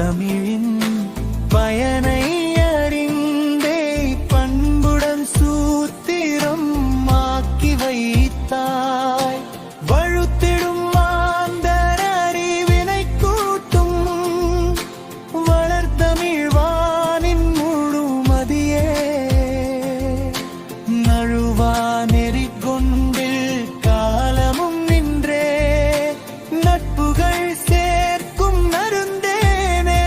தமிழின் பயனை அறிந்தே பண்புடன் சூத்திரம் ஆக்கி வைத்தாய். வழுத்திடும் மாந்தர் அறிவினை கூட்டும் வளர்த்தமிழ்வானின் முழுமதியே. நழுவா நெறி கொண்டில் காலமும் நின்றே நட்புகள் சேர்க்கும் நருந்தேனே.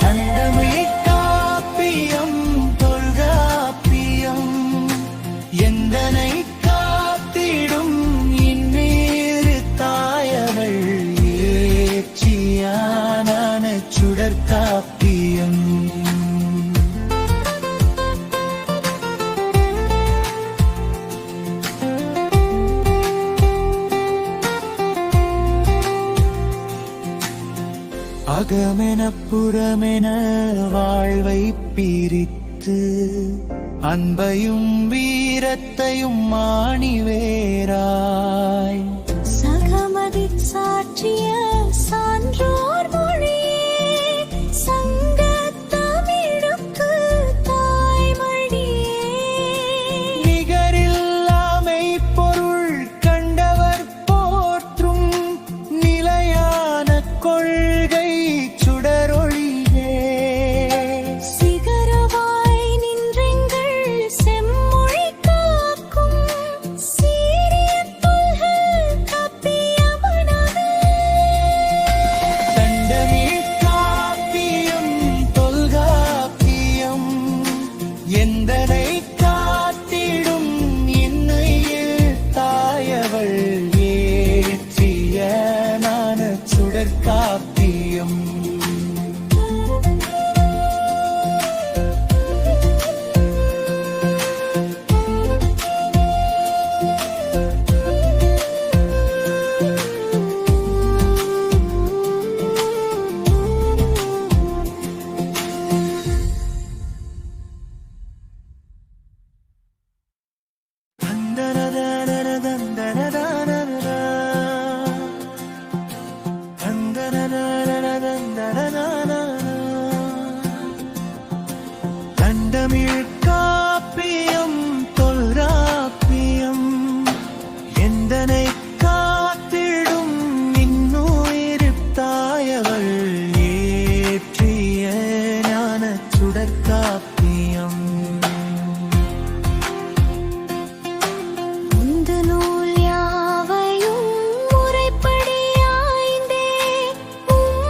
அந்தமிழ் காப்பியம் தொல்காப்பியம் எந்தனை காத்திடும் இந்நீரு தாயவள் ஏற்றியான சுடற்காப்பியம். அகமென புறமென வாழ்வை பிரித்து அன்பையும் வீரத்தையும் மாணிவேராய். சகமதி சாற்றிய சான்றோர் மொழியே சங்கத் தமிழுக்கு தாய்மொழியே. நிகரில்லாமை பொருள் கண்டவர் போற்றும் நிலையான கொள்கை சுடரொளியே. சிகரவாய் நின்றெங்கள் செம்மொழி காக்கும் சீரிய தொல்காப்பியமனது. தண்டமிழ் காப்பியம் தொல்காப்பியம் எந்தனை காத்திடும் இன்னையில் தாயவள் ஏற்றிய நான சுடற்காப்பியம். தண்டமிழ் காப்பியம் தொல்காப்பியம் எந்தனை